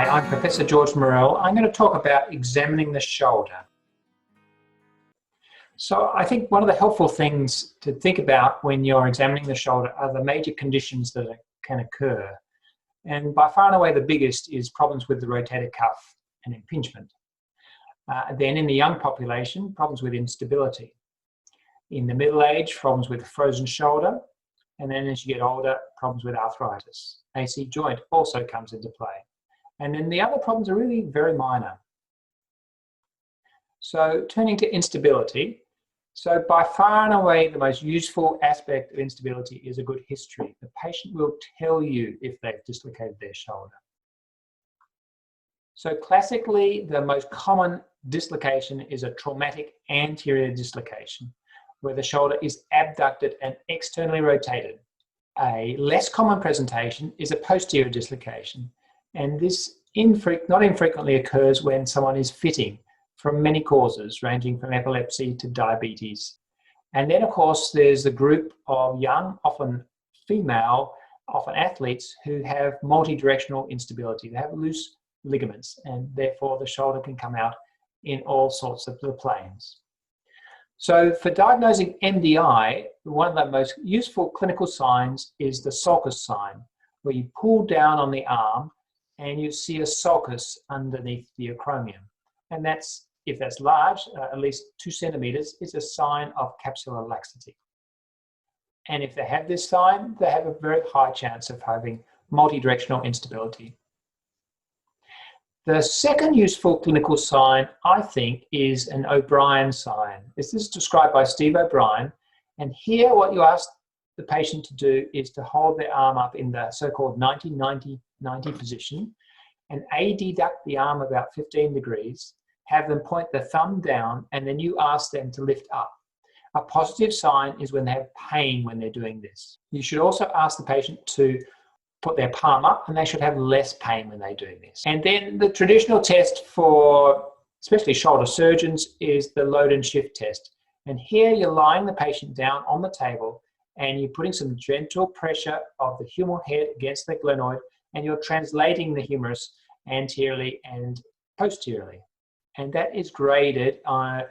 Hi, I'm Professor George Murrell. I'm going to talk about examining the shoulder. So I think one of the helpful things to think about when you're examining the shoulder are the major conditions that can occur. And by far and away the biggest is problems with the rotator cuff and impingement. Then in the young population, problems with instability. In the middle age, problems with the frozen shoulder. And then as you get older, problems with arthritis. AC joint also comes into play. And then the other problems are really very minor. So turning to instability. So by far and away the most useful aspect of instability is a good history. The patient will tell you if they've dislocated their shoulder. So classically, the most common dislocation is a traumatic anterior dislocation, where the shoulder is abducted and externally rotated. A less common presentation is a posterior dislocation, and this not infrequently occurs when someone is fitting from many causes, ranging from epilepsy to diabetes. And then, of course, there's a group of young, often female, often athletes who have multi-directional instability. They have loose ligaments, and therefore the shoulder can come out in all sorts of planes. So for diagnosing MDI, one of the most useful clinical signs is the sulcus sign, where you pull down on the arm and you see a sulcus underneath the acromion. And that's, if that's large, at least 2 centimeters, it's a sign of capsular laxity. And if they have this sign, they have a very high chance of having multidirectional instability. The second useful clinical sign, I think, is an O'Brien sign. This is described by Steve O'Brien. And here what you ask the patient to do is to hold their arm up in the so-called 90-90-90 position and adduct the arm about 15 degrees, have them point the thumb down, and then you ask them to lift up. A positive sign is when they have pain when they're doing this. You should also ask the patient to put their palm up, and they should have less pain when they're doing this. And then the traditional test for especially shoulder surgeons is the load and shift test. And here you're lying the patient down on the table and you're putting some gentle pressure of the humeral head against the glenoid, and you're translating the humerus anteriorly and posteriorly. And that is graded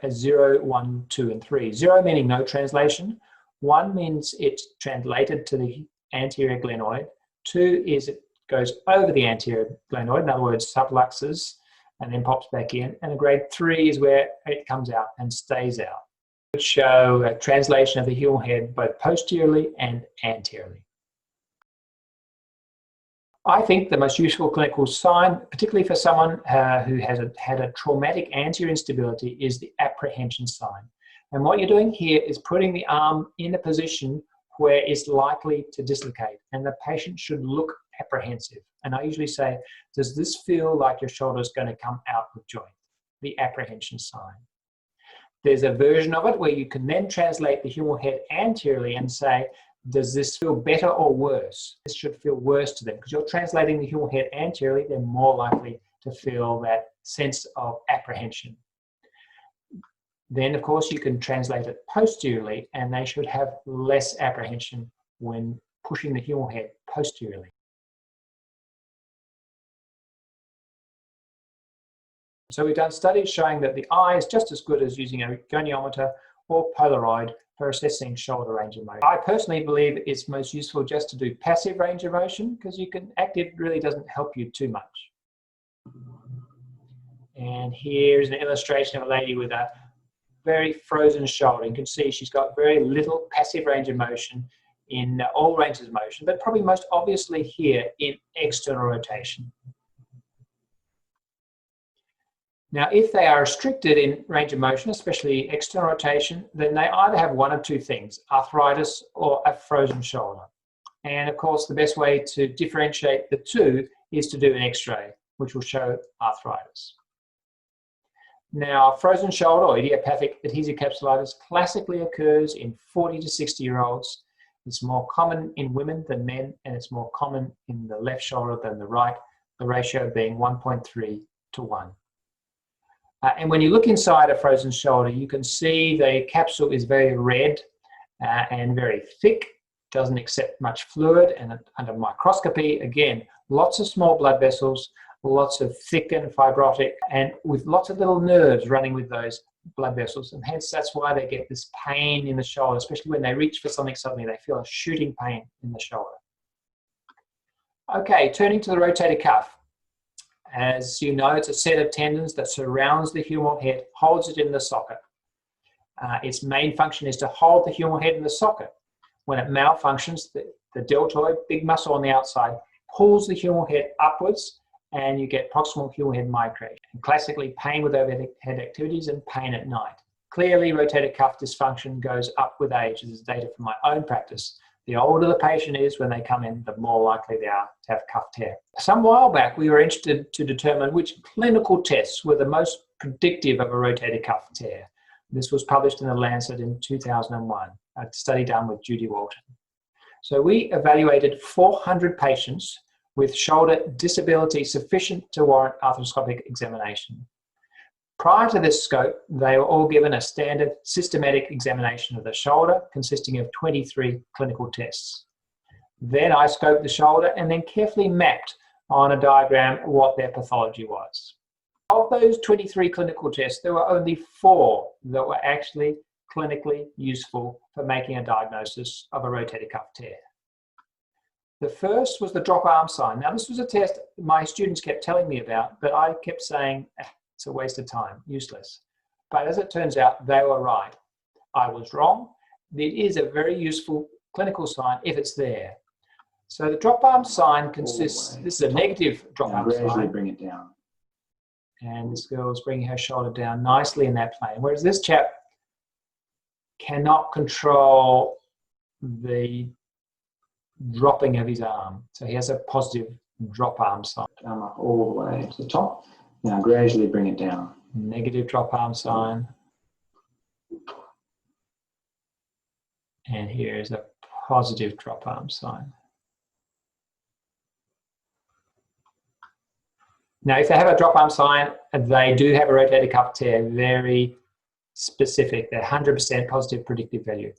as 0, 1, 2, and 3. 0 meaning no translation. 1 means it's translated to the anterior glenoid. 2 is it goes over the anterior glenoid, in other words, subluxes, and then pops back in. And a grade 3 is where it comes out and stays out, which show a translation of the humeral head both posteriorly and anteriorly. I think the most useful clinical sign, particularly for someone who has had a traumatic anterior instability, is the apprehension sign. And what you're doing here is putting the arm in a position where it's likely to dislocate, and the patient should look apprehensive. And I usually say, does this feel like your shoulder is going to come out of joint? The apprehension sign. There's a version of it where you can then translate the humeral head anteriorly and say, does this feel better or worse? This should feel worse to them, because you're translating the humeral head anteriorly, they're more likely to feel that sense of apprehension. Then, of course, you can translate it posteriorly, and they should have less apprehension when pushing the humeral head posteriorly. So we've done studies showing that the eye is just as good as using a goniometer or Polaroid for assessing shoulder range of motion. I personally believe it's most useful just to do passive range of motion, because active really doesn't help you too much. And here's an illustration of a lady with a very frozen shoulder. You can see she's got very little passive range of motion in all ranges of motion, but probably most obviously here in external rotation. Now, if they are restricted in range of motion, especially external rotation, then they either have one of two things, arthritis or a frozen shoulder. And of course, the best way to differentiate the two is to do an X-ray, which will show arthritis. Now, frozen shoulder or idiopathic adhesive capsulitis classically occurs in 40 to 60-year-olds. It's more common in women than men, and it's more common in the left shoulder than the right, the ratio being 1.3 to 1. And when you look inside a frozen shoulder, you can see the capsule is very red and very thick, doesn't accept much fluid, and under microscopy, again, lots of small blood vessels, lots of thickened, fibrotic, and with lots of little nerves running with those blood vessels. And hence, that's why they get this pain in the shoulder, especially when they reach for something suddenly, they feel a shooting pain in the shoulder. Okay, turning to the rotator cuff. As you know, it's a set of tendons that surrounds the humeral head, holds it in the socket. Its main function is to hold the humeral head in the socket. When it malfunctions, the deltoid, big muscle on the outside, pulls the humeral head upwards, and you get proximal humeral head migration. And classically, pain with overhead activities and pain at night. Clearly, rotator cuff dysfunction goes up with age. This is data from my own practice. The older the patient is when they come in, the more likely they are to have cuff tear. Some while back, we were interested to determine which clinical tests were the most predictive of a rotator cuff tear. This was published in The Lancet in 2001, a study done with Judy Walton. So we evaluated 400 patients with shoulder disability sufficient to warrant arthroscopic examination. Prior to this scope, they were all given a standard systematic examination of the shoulder consisting of 23 clinical tests. Then I scoped the shoulder and then carefully mapped on a diagram what their pathology was. Of those 23 clinical tests, there were only 4 that were actually clinically useful for making a diagnosis of a rotator cuff tear. The first was the drop arm sign. Now, this was a test my students kept telling me about, but I kept saying, it's a waste of time, useless. But as it turns out, they were right. I was wrong. It is a very useful clinical sign if it's there. So the drop arm sign consists, this is a negative drop arm sign. Gradually bring it down. And this girl is bringing her shoulder down nicely in that plane. Whereas this chap cannot control the dropping of his arm. So he has a positive drop arm sign. Arm up all the way to the top. Now gradually bring it down. Negative drop arm sign. And here is a positive drop arm sign. Now, if they have a drop arm sign, they do have a rotator cuff tear, very specific. They're 100% positive predictive value.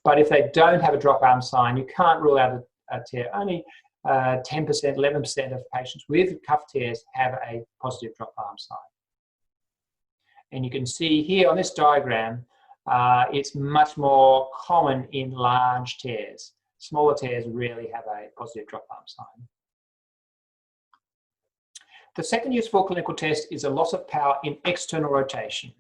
But if they don't have a drop arm sign, you can't rule out a tear. Only 10%, 11% of patients with cuff tears have a positive drop arm sign. And you can see here on this diagram, it's much more common in large tears. Smaller tears rarely have a positive drop arm sign. The second useful clinical test is a loss of power in external rotation.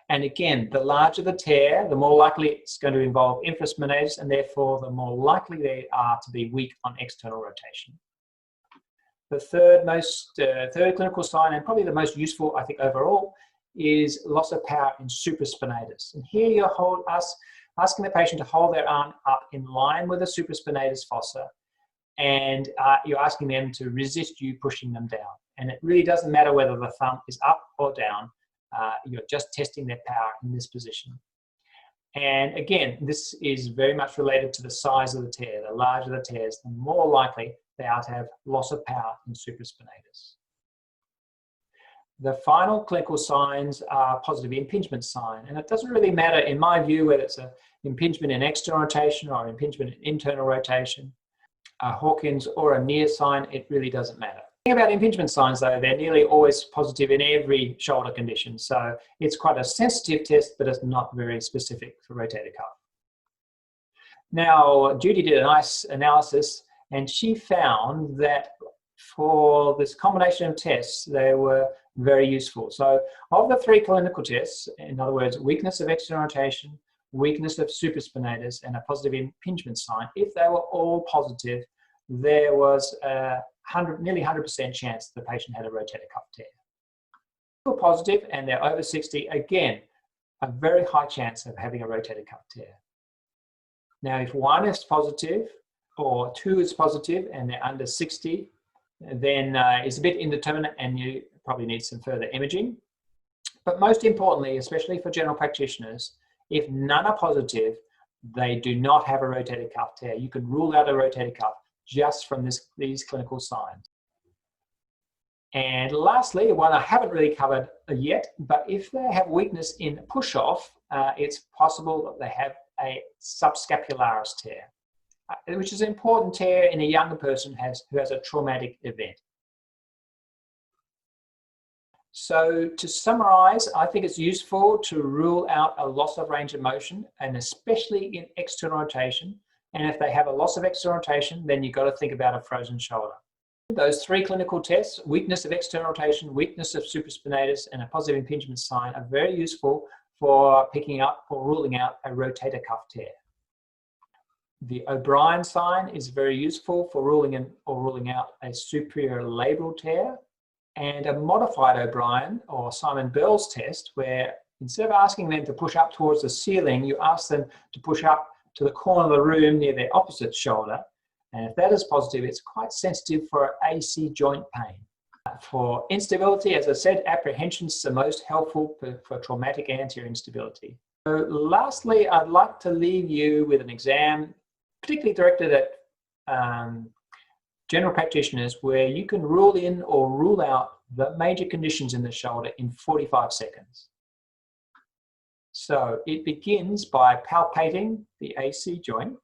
And again, the larger the tear, the more likely it's going to involve infraspinatus, and therefore the more likely they are to be weak on external rotation. The third clinical sign, and probably the most useful, I think, overall, is loss of power in supraspinatus. And here you're asking the patient to hold their arm up in line with the supraspinatus fossa, and you're asking them to resist you pushing them down. And it really doesn't matter whether the thumb is up or down. You're just testing their power in this position. And again, this is very much related to the size of the tear. The larger the tears, the more likely they are to have loss of power in supraspinatus. The final clinical signs are positive impingement sign. And it doesn't really matter, in my view, whether it's an impingement in external rotation or an impingement in internal rotation, a Hawkins or a near sign, it really doesn't matter. The thing about impingement signs, though, they're nearly always positive in every shoulder condition. So it's quite a sensitive test, but it's not very specific for rotator cuff. Now, Judy did a nice analysis, and she found that for this combination of tests, they were very useful. So of the 3 clinical tests, in other words, weakness of external rotation, weakness of supraspinatus, and a positive impingement sign, if they were all positive, there was a nearly 100% chance the patient had a rotator cuff tear. If they're positive and they're over 60, again, a very high chance of having a rotator cuff tear. Now, if 1 is positive or 2 is positive and they're under 60, then it's a bit indeterminate and you probably need some further imaging. But most importantly, especially for general practitioners, if none are positive, they do not have a rotator cuff tear. You can rule out a rotator cuff just from these clinical signs. And lastly, one I haven't really covered yet, but if they have weakness in push-off, it's possible that they have a subscapularis tear, which is an important tear in a younger person who has a traumatic event. So to summarize, I think it's useful to rule out a loss of range of motion, and especially in external rotation. And if they have a loss of external rotation, then you've got to think about a frozen shoulder. Those three clinical tests, weakness of external rotation, weakness of supraspinatus, and a positive impingement sign, are very useful for picking up or ruling out a rotator cuff tear. The O'Brien sign is very useful for ruling in or ruling out a superior labral tear, and a modified O'Brien or Simon Bell's test, where instead of asking them to push up towards the ceiling, you ask them to push up to the corner of the room near their opposite shoulder. And if that is positive, it's quite sensitive for AC joint pain. For instability, as I said, apprehension is the most helpful for traumatic anterior instability. So lastly, I'd like to leave you with an exam, particularly directed at general practitioners, where you can rule in or rule out the major conditions in the shoulder in 45 seconds. So it begins by palpating the AC joint.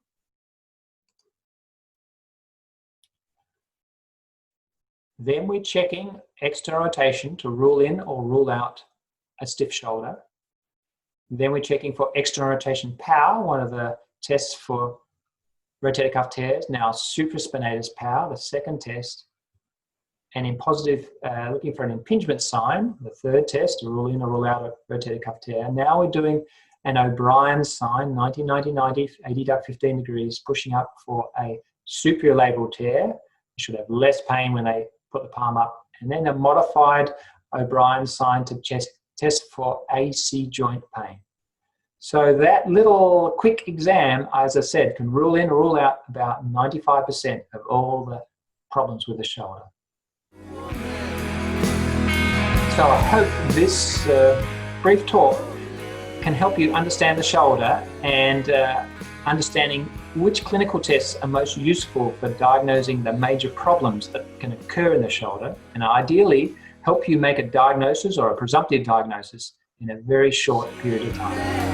Then we're checking external rotation to rule in or rule out a stiff shoulder. Then we're checking for external rotation power, one of the tests for rotator cuff tears. Now supraspinatus power, the second test. And in positive, looking for an impingement sign, the third test, to rule in or rule out a rotator cuff tear. Now we're doing an O'Brien sign, 90, 90, 90, 80 duck 15 degrees, pushing up for a superior labral tear. You should have less pain when they put the palm up. And then a modified O'Brien sign to test for AC joint pain. So that little quick exam, as I said, can rule in or rule out about 95% of all the problems with the shoulder. So I hope this brief talk can help you understand the shoulder and understanding which clinical tests are most useful for diagnosing the major problems that can occur in the shoulder, and ideally help you make a diagnosis or a presumptive diagnosis in a very short period of time.